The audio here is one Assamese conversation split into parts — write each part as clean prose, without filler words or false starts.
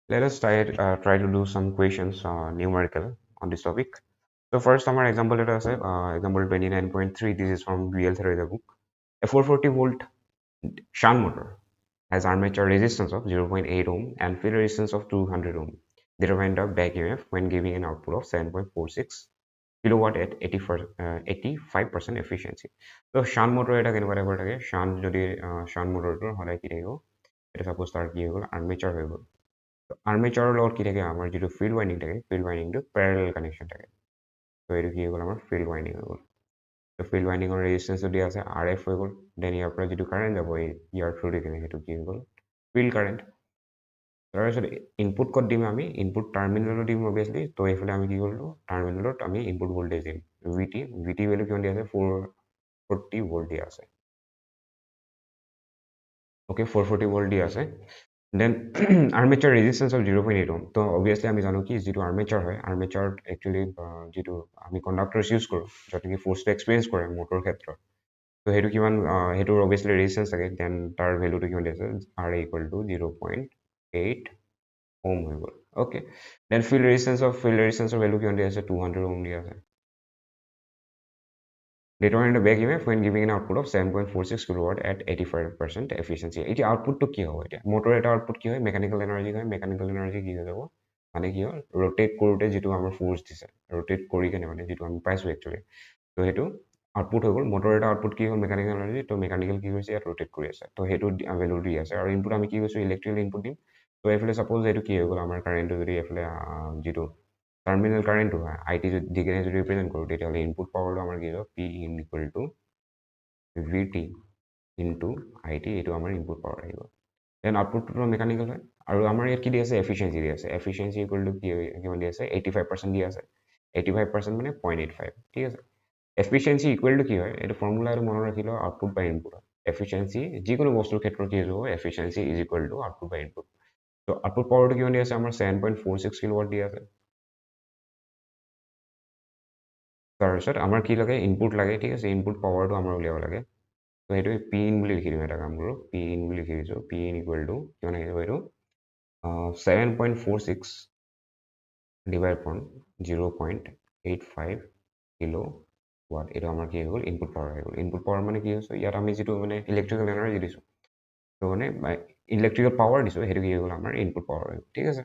Let us try to do some questions numerical on this topic. So first, our example let us say example 29.3. This is from BL Theory book. A 440 volt shunt motor has armature resistance of 0.8 ohm and field resistance of 200 ohm. Determine the back EMF when giving an output of 7.46 kilowatt at 85% efficiency. So shunt motor এটা কেনেকুৱা টাইপৰ থাকে shunt যদি shunt motorটোৰ সদায় কি থাকিব এটা suppose তাৰ কি হৈ গ'ল armature হৈ গ'ল আৰ্মেচাৰৰ লগত কি থাকে আমাৰ যিটো ফিল্ড ৱাইণ্ডিং থাকে ফিল্ড ৱাইণ্ডিংটো পেৰেলেল কানেকশ্যন থাকে ত' এইটো কি হৈ গ'ল আমাৰ ফিল্ড ৱাইণ্ডিং হৈ গ'ল ত' ফিল্ড ৱাইণ্ডিঙৰ ৰেজিষ্টেঞ্চ যদি আছে আৰ এফ হৈ গ'ল দেন ইয়াৰ পৰা যিটো কাৰেণ্ট যাব ইয়াৰ থ্ৰু দি কিনে সেইটো কি হৈ গ'ল ফিল্ড কাৰেণ্ট তাৰপিছত ইনপুট ক'ত দিম আমি ইনপুট টাৰ্মিনেলত দিম অভিয়াছলি ত' এইফালে আমি কি কৰিলোঁ টাৰ্মিনেলত আমি ইনপুট ভল্টেজ দিম ভি টি ভেলু কিমান দিয়া আছে 440 ভল্ট দিয়া আছে অ'কে 440 ভল্ট দিয়া আছে দেন আৰ্মেচাৰ ৰেজিষ্টেঞ্চ অফ 0.8 ওম তো অভিয়াছলি আমি জানো কি যিটো আৰ্মেচাৰ হয় আৰ্মেচাৰত একচুৱেলি যিটো আমি কণ্ডাক্টৰ্ছ ইউজ কৰোঁ য'ত নেকি ফ'ৰ্চটো এক্সপিৰিয়েঞ্চ কৰে মটৰ ক্ষেত্ৰত তো সেইটো কিমান সেইটোৰ অভিয়াছলি ৰেজিষ্টেঞ্চ থাকে দেন তাৰ ভেলুটো কিমান দিছে আৰ ইকুৱেল টু 0.8 ওম হৈ গ'ল অ'কে দেন ফিল্ড ৰেজিষ্টেঞ্চৰ ভেলু কিমান দিয়া আছে 200 ওম দিয়া আছে determine the back EMF when giving an output of 7.46 kilowatt at 85% efficiency. এতিয়া আউটপুটটো কি হ'ব এতিয়া মটৰ এটা আউটপুট কি হয় মেকানিকেল এনাৰ্জি হয় মেকানিকেল এনাৰ্জি কি হৈ যাব মানে কি হয় ৰোটেট কৰোঁতে যিটো আমাৰ ফ'ৰ্চ দিছে ৰোটেট কৰি কেনে মানে যিটো আমি পাইছোঁ একচুৱেলি তো সেইটো আউটপুট হৈ গ'ল মটৰ এটা আউটপুট কি হ'ল মেকানিকেল এনাৰ্জি তো মেকানিকেল কি হৈছে ইয়াত ৰোটেট কৰি আছে তো সেইটো ভেলু দি আছে আৰু ইনপুট আমি কি কৈছোঁ ইলেক্ট্ৰিকেল ইনপুট দিম তো এইফালে ছাপ'জ এইটো কি হৈ গ'ল আমাৰ কাৰেণ্টটো যদি এইফালে যিটো টাৰ্মিনেল কাৰেণ্টটো হয় আই টি দি কেনে যদি ৰিপ্ৰেজেণ্ট কৰোঁ তেতিয়াহ'লে ইনপুট পাৱাৰটো আমাৰ কি হ'ব P in equal to V T into I T এইটো আমাৰ ইনপুট পাৱাৰ আহিব দেন আউটপুটটো মেকানিকেল হয় আৰু আমাৰ ইয়াত কি দি আছে এফিচিয়েঞ্চি দি আছে এফিচিয়েঞ্চি ইকুৱেল টু কি কিমান দি আছে 85% দি আছে 85% মানে 0.85 ঠিক আছে এফিচিয়েঞ্চি ইকুৱেল টু কি হয় এইটো ফৰ্মুলা এইটো মনত ৰাখি লওঁ আউটপুট বাই ইনপুট হয় এফিচিয়েঞ্চি যিকোনো বস্তুৰ ক্ষেত্ৰত কি হ'ব efficiency is equal to output by input ত' আউটপুট পাৱাৰটো কিমান দি আছে আমাৰ 7.46 কিলোৱাট দি আছে তাৰপিছত আমাৰ কি লাগে ইনপুট লাগে ঠিক আছে ইনপুট পাৱাৰটো আমাৰ উলিয়াব লাগে ত' সেইটো পি ইন বুলি লিখি দিম এটা কাম কৰোঁ পি ইন বুলি লিখি দিছোঁ পি ইন ইকুৱেল টু কিমান আহিব এইটো 7.46 ডিভাইড ফ্ৰম 0.85 কিলো ৱাট এইটো আমাৰ কি হৈ গ'ল ইনপুট পাৱাৰ হৈ গ'ল ইনপুট পাৱাৰ মানে কি হৈছে ইয়াত আমি যিটো মানে ইলেক্ট্ৰিকেল এনাৰ্জি দিছোঁ ত' মানে ইলেক্ট্ৰিকেল পাৱাৰ দিছোঁ সেইটো কি হৈ গ'ল আমাৰ ইনপুট পাৱাৰ হৈ গ'ল ঠিক আছে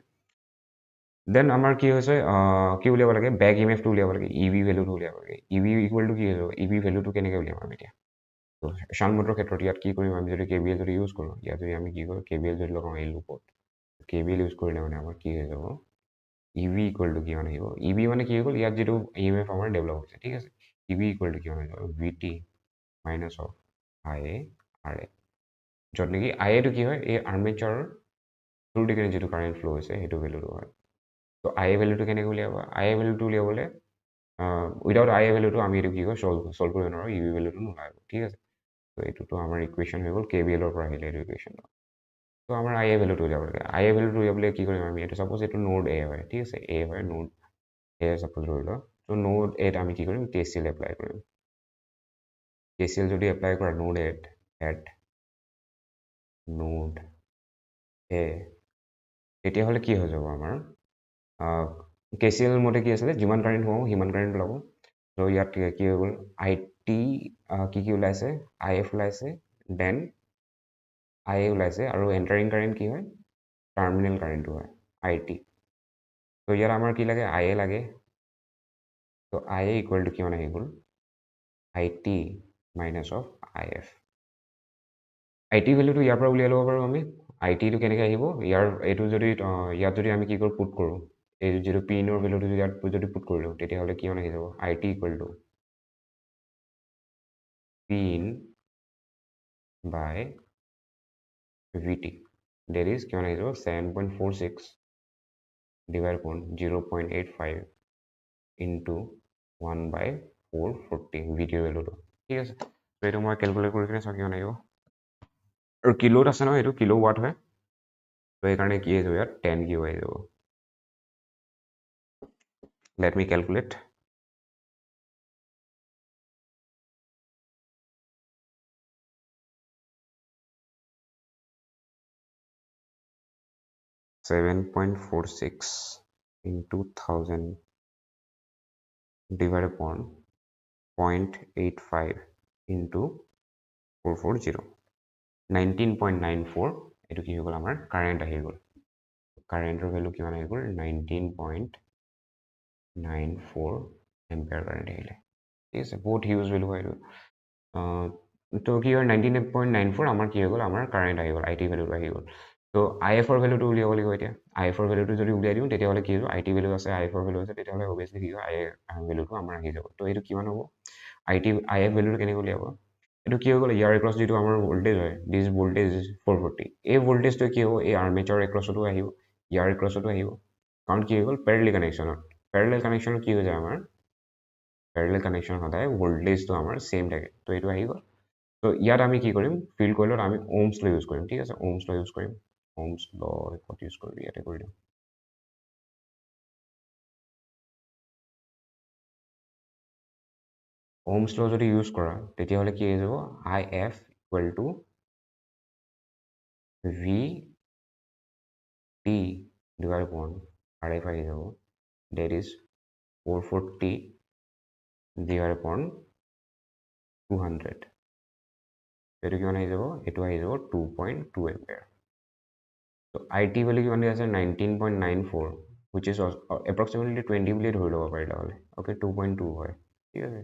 দেন আমাৰ কি হৈছে কি উলিয়াব লাগে বেক ইমেফটো উলিয়াব লাগে ই ভি ভেলুটো উলিয়াব লাগে ই ভি ইকুৱেল টু কি হৈ যাব ই ভি ভেলুটো কেনেকৈ উলিয়াম আমি এতিয়া ত' শাণ্ট মটৰৰ ক্ষেত্ৰত ইয়াত কি কৰিম আমি যদি কে বি এল যদি ইউজ কৰোঁ ইয়াত যদি আমি কি কৰোঁ কে বি এল যদি লগাওঁ এই লুপত কে বি এল ইউজ কৰিলে মানে আমাৰ কি হৈ যাব ই ভি ইকুৱেল টু কিমান আহিব ই ভি মানে কি হৈ গ'ল ইয়াত যিটো ই এম এফ আমাৰ ডেভেলপ হৈছে ঠিক আছে ই ভি ইকুৱেল টু কিমান হৈ যাব V T minus of I A R A য'ত নেকি আই এটো কি হয় এই আৰ্মেচাৰৰ থ্ৰু দি কিনে যিটো কাৰেণ্ট ফ্ল' হৈছে সেইটো ভেলুটো হয় ত' আই এ ভেলুটো কেনেকৈ উলিয়াব আই এ ভেলুটো উলিয়াবলৈ উইদাউট আই এ ভেলুটো আমি এইটো কি কয় চল্ভ কৰিব নোৱাৰোঁ ই ভি ভেলুটো নোলাব ঠিক আছে ত' এইটোতো আমাৰ ইকুৱেশ্যন হৈ গ'ল কে বি এলৰ পৰা আহিলে এইটো ইকুৱেশ্যনটো ত' আমাৰ আই এ ভেলুটো উলিয়াব লাগে আই এ ভেলুটো উলিয়াবলৈ কি কৰিম আমি এইটো ছাপ'জ এইটো নোড এ হয় ঠিক আছে এ হয় নোড এ ছাপ'জ ধৰি লওঁ ত' নোড এত আমি কি কৰিম কে চি এল এপ্লাই কৰিম কে চি এল যদি এপ্লাই কৰা নোড এট নোড এ তেতিয়াহ'লে কি হৈ যাব আমাৰ কে চি এল মতে কি আছিলে যিমান কাৰেণ্ট হোৱাওঁ সিমান কাৰেণ্ট ওলাব ত' ইয়াত কি হৈ গ'ল আই টি কি ওলাইছে আই এফ ওলাইছে দেন আই এ ওলাইছে আৰু এণ্টাৰিং কাৰেণ্ট কি হয় টাৰ্মিনেল কাৰেণ্টটো হয় আই টি ত' ইয়াত আমাৰ কি লাগে আই এ লাগে ত' আই এ ইকুৱেল টু কিমান আহি গ'ল I T minus of I F I T ভেলুটো ইয়াৰ পৰা উলিয়াই ল'ব পাৰোঁ আমি আই টিটো কেনেকৈ আহিব ইয়াৰ এইটো যদি ইয়াত যদি আমি কি কৰোঁ পুট কৰোঁ এই যিটো পিনৰ ভেলুটো ইয়াত যদি পুট কৰিলোঁ তেতিয়াহ'লে কিমান আহি যাব I T equal to P in by V T that is কিমান আহি যাব 7.46 ডিভাইড আপন 0.85 ইনটু 1/440 ভি টিৰ ভেলুটো ঠিক আছে ত' এইটো মই কেলকুলেট কৰি কিনে চাওঁ কিমান আহিব আৰু কিলোত আছে নহয় এইটো কিলো ৱাট হয় ত' সেইকাৰণে কি হৈ যাব ইয়াত 10 কিউ আহি যাব let me calculate 7.46 into 1000 divided upon 0.85 into 440 19.94 এইটো কি হৈ গ'ল আমাৰ কাৰেণ্ট আহি গ'ল কাৰেণ্টৰ ভেলু কিমান আহি গ'ল 19.94 এম্পিয়াৰ কাৰেণ্ট আহিলে ঠিক আছে বহুত হিউজ ভেলু হয় এইটো তো কি হয় 19.94 আমাৰ কি হৈ গ'ল আমাৰ কাৰেণ্ট আহি গ'ল আই টি ভেলুটো আহি গ'ল তো আই এফৰ ভেলুটো উলিয়াব লাগিব এতিয়া আই এফৰ ভেলুটো যদি উলিয়াই দিওঁ তেতিয়াহ'লে কি হ'ব আই টি ভেলু আছে আই এফৰ ভেলু আছে তেতিয়াহ'লে অভিয়াছলি কি হয় আই ভেলুটো আমাৰ আহি যাব তো এইটো কিমান হ'ব আই এফ ভেলুটো কেনেকৈ উলিয়াব এইটো কি হৈ গ'ল ইয়াৰ এক্ৰছ যিটো আমাৰ ভোল্টেজ হয় দিছ ভোল্টেজ 440 এই ভোল্টেজটো কি হ'ব এই আৰ্মেচাৰ এক্ৰছতো আহিব ইয়াৰ এক্ৰছতো আহিব কাৰণ কি হৈ গ'ল পেৰেলেল কানেকশ্যনত কি হৈ যায় আমাৰ পেৰেলেল কানেকশ্যন সদায় ভোল্টেজটো আমাৰ ছেম থাকে তো এইটো আহি গ'ল তো ইয়াত আমি কি কৰিম ফিল্ড কইলত আমি ওমছ ল ইউজ কৰিম ঠিক আছে ওমছ ল ইউজ কৰিম ওমছ ল ইউজ কৰিম ইয়াতে কৰি দিম ওমছ ল যদি ইউজ কৰা তেতিয়াহ'লে কি হৈ যাব I F equal to V T divide upon R F আহি যাব ডেট ইজ 440 divided upon 200 এইটো কিমান আহি যাব এইটো আহি যাব 2.2 এম্পিয়াৰ তো আই টি ভেলু কিমান আছে 19.94 which is approximately 20 বুলি ধৰি ল'ব পাৰিলে হ'লে অ'কে 2.2 হয় ঠিক আছে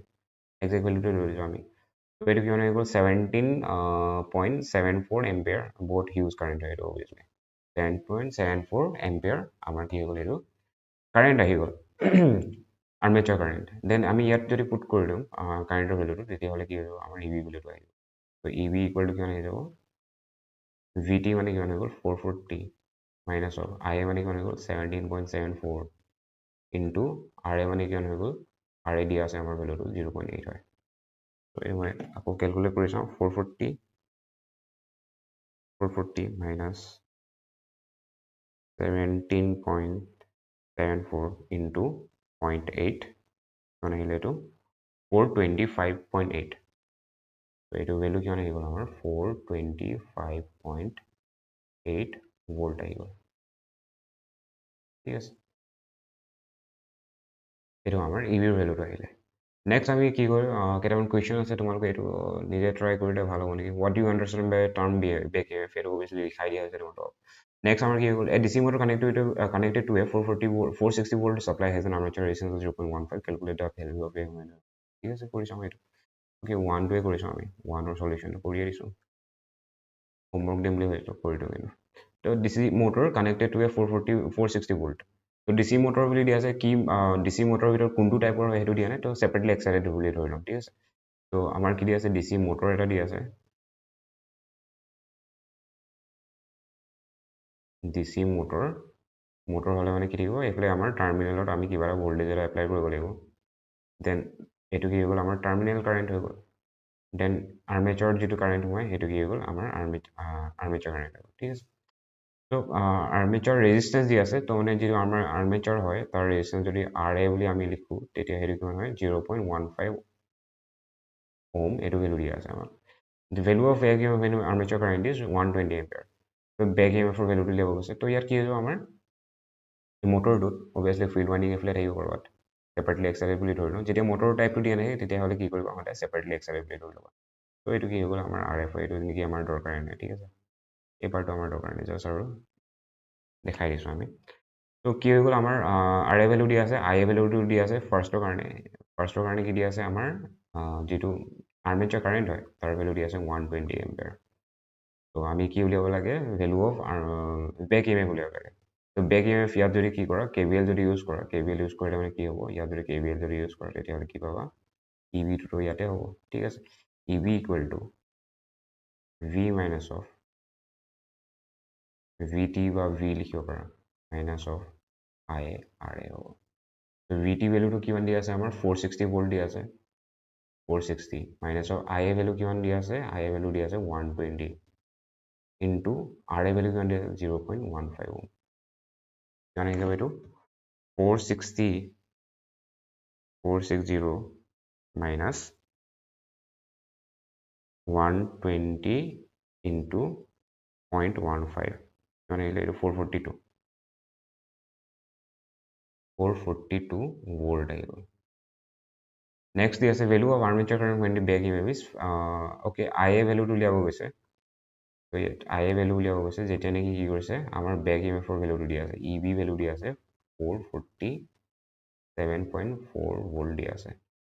একজেক্ট ভেলুটো ধৰি দিছোঁ আমি তো এইটো কিমান আহি গ'ল 17.74 এম্পিয়াৰ বহুত হিউজ কাৰেণ্ট হয় এইটো অভিয়াছলি 10.74 এম্পিয়াৰ আমাৰ কি হৈ গ'ল এইটো কাৰেণ্ট আহি গ'ল আৰ্মেচাৰ কাৰেণ্ট দেন আমি ইয়াত যদি পুট কৰি দিওঁ কাৰেণ্টৰ ভেলুটো তেতিয়াহ'লে কি হৈ যাব আমাৰ ই ভি ভেলুটো আহিব তো ই ভি ইকুৱেল টু কিমান আহি যাব ভি টি মানে কিমান হৈ গ'ল 440 মাইনাছ অফ আই এ মানে কিমান হৈ গ'ল 17.74 ইনটু আৰ এ মানে কিমান হৈ গ'ল আৰ এ দিয়া আছে আমাৰ ভেলুটো 0.8 হয় তো এই মই আকৌ কেলকুলেট কৰি চাওঁ 440 মাইনাছ 17.74 ইনটু 0.8 কিমান আহিলে এইটো 425.8 তো এইটো ভেলু কিমান আহি গ'ল আমাৰ 425.8 ভোল্ট আহি গ'ল ঠিক আছে এইটো আমাৰ ই ভিৰ ভেলুটো আহিলে নেক্সট আমি কি কৰিম কেইটামান কুৱেশ্যন আছে তোমালোকে এইটো নিজে ট্ৰাই কৰিলে ভাল হ'ব নেকি what you understand by term back F এইটো অভিয়াছলি লিখাই দিয়া হৈছে তোমালোকক নেক্সট আমাৰ কি হৈ গ'ল D C motor connected to a 460 volt supply has an armature resistance 0.15 calculate the value of A ঠিক আছে কৰি চাওঁ এইটো অ'কে ওৱানটোৱে কৰি চাওঁ আমি ওৱানৰ চলিউশ্যনটো কৰিয়ে দিছোঁ হোমৱৰ্ক দিম বুলি ভাবিছোঁ কৰি দিওঁ কিন্তু তো D C motor connected to a 460 volt তো ডি চি মটৰ বুলি দিয়া আছে কি ডি চি মটৰৰ ভিতৰত কোনটো টাইপৰ হয় সেইটো দিয়া নাই তো ছেপাৰেটলি এক্সাইটেড বুলি ধৰি ল'ম ঠিক আছে তো আমাৰ কি দিয়া আছে ডি চি মটৰ এটা দিয়া আছে ডি চি মটৰ হ'লে মানে কি থাকিব এইফালে আমাৰ টাৰ্মিনেলত আমি কিবা এটা ভোল্টেজ এটা এপ্লাই কৰিব লাগিব দেন এইটো কি হৈ গ'ল আমাৰ টাৰ্মিনেল কাৰেণ্ট হৈ গ'ল দেন আৰ্মেচাৰত যিটো কাৰেণ্ট হয় সেইটো কি হৈ গ'ল আমাৰ আৰ্মেচাৰ কাৰেণ্ট হৈ গ'ল ঠিক আছে তো আৰ্মেচাৰ ৰেজিষ্টেন্স দি আছে তো মানে যিটো আমাৰ আৰ্মেচাৰ হয় তাৰ ৰেজিষ্টেন্স যদি আৰ এ বুলি আমি লিখোঁ তেতিয়া সেইটো কিমান হয় 0.15 ওম এইটো ভেলু দিয়া আছে আমাক the value of back EMF in armature current is 120 ampere তো back EMF ৰ ভেলুটো লিখিব গৈছে তো ইয়াত কি হ'ব আমাৰ মটৰটোত অভিয়াছলি ফিল্ড ওৱাইণ্ডিং এফালে থাকিব ক'ৰবাত ছেপাৰেটলি এক্সাইটেড বুলি ধৰি লওঁ যেতিয়া মটৰৰ টাইপটো দিয়া নাহে তেতিয়াহ'লে কি কৰিব সদায় ছেপাৰেটলি এক্সাইটেড বুলি ধৰি ল'বা তো এইটো কি হৈ গ'ল আমাৰ আৰ এফ এইটো নেকি আমাৰ দৰকাৰ নাই ঠিক আছে এই পাৰ্টটো আমাৰ দৰকাৰ নাই জাষ্ট আৰু দেখাই দিছোঁ আমি তো কি হৈ গ'ল আমাৰ আৰ এ ভেলু দিয়া আছে আই এ ভেলুটো দিয়া আছে ফাৰ্ষ্টৰ কাৰণে কি দিয়া আছে আমাৰ যিটো আৰ্মেচাৰ কাৰেণ্ট হয় তাৰ ভেলু দিয়া আছে 120 এম্পিয়াৰ তো আমি কি উলিয়াব লাগে value of back E M F উলিয়াব লাগে তো বেক ই এম এফ ইয়াত যদি কি কৰা কে ভি এল যদি ইউজ কৰা কে ভি এল ইউজ কৰিলে মানে কি হ'ব ইয়াত যদি কে ভি এল যদি ইউজ কৰা তেতিয়াহ'লে কি পাবা ই ভিটোতো ইয়াতে হ'ব ঠিক আছে E V equal to V minus of V T বা ভি লিখিব পাৰা minus of I A R A হ'ব ভি টি ভেলুটো কিমান দিয়া আছে আমাৰ 460 ভোল্ট দিয়া আছে 460 minus of I A value কিমান দিয়া আছে আই এ ভেলু দিয়া আছে 120 ইনটু আৰ এ ভেলু কিমান দিয়া আছে 0.15 ওম কিমান আহি যাব এইটো 460 মাইনাছ 120 ইনটু 0.15 কিমান আহিলে এইটো 442 442 ভোল্ট আহি গ'ল নেক্সট দি আছে value of armature current when the back EMF is okay IA ভেলুটো উলিয়াব গৈছে তো ইয়াত IA ভেলু উলিয়াব গৈছে যেতিয়া নেকি কি কৰিছে আমাৰ বেক EMF ৰ ভেলুটো দিয়া আছে EB ভেলু দিয়া আছে 447.4 ভোল্ট দিয়া আছে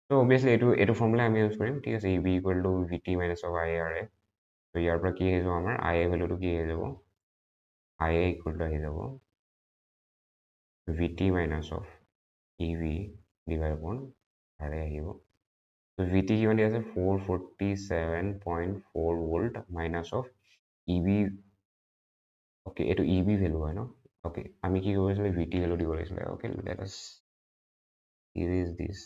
তো অবভিয়াছলি এইটো ফৰ্মুলা আমি ইউজ কৰিম ঠিক আছে EB equal to VT minus of IRA তো ইয়াৰ পৰা কি আহি যাব আমাৰ IA ভেলুটো কি আহি যাব IA ইকুৱেল টু আহি যাব VT minus of EV divide আপন RA আহিব তো VT কিমান দিয়া আছে 447.4 volt minus of EB okay এইটো EB ভেলু হয় ন অ'কে আমি কি কৰিব লাগিছিলে VT ভেলু দিব লাগিছিলে okay let us erase this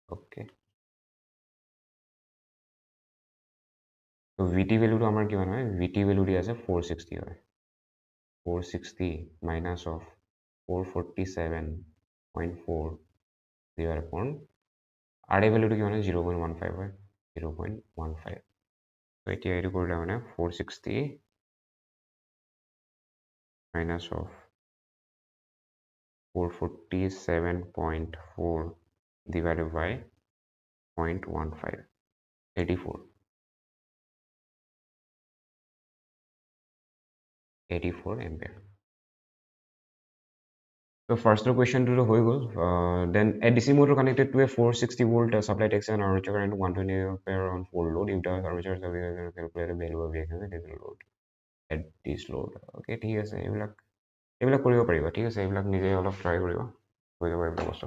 okay তো VT ভেলুটো আমাৰ কিমান হয় VT ভেলু দিয়া আছে 460 হয় 460 মাইনাছ অফ 447.4 ডিভাইড আপন RA ভেলুটো কিমান হয় 0.15 হয় 0.15 তো এতিয়া এইটো কৰিলে মানে 460 minus of 447.4 divided by 0.15 84 ampere so first question to হৈ গ'ল then a DC motor connected to a 460 volt supply takes an armature current 120 ampere on full load if the armature calculate the value of the diesel load at this load okay ঠিক আছে এইবিলাক কৰিব পাৰিবা ঠিক আছে এইবিলাক নিজে অলপ ট্ৰাই কৰিবা হৈ যাব এইবিলাক বস্তু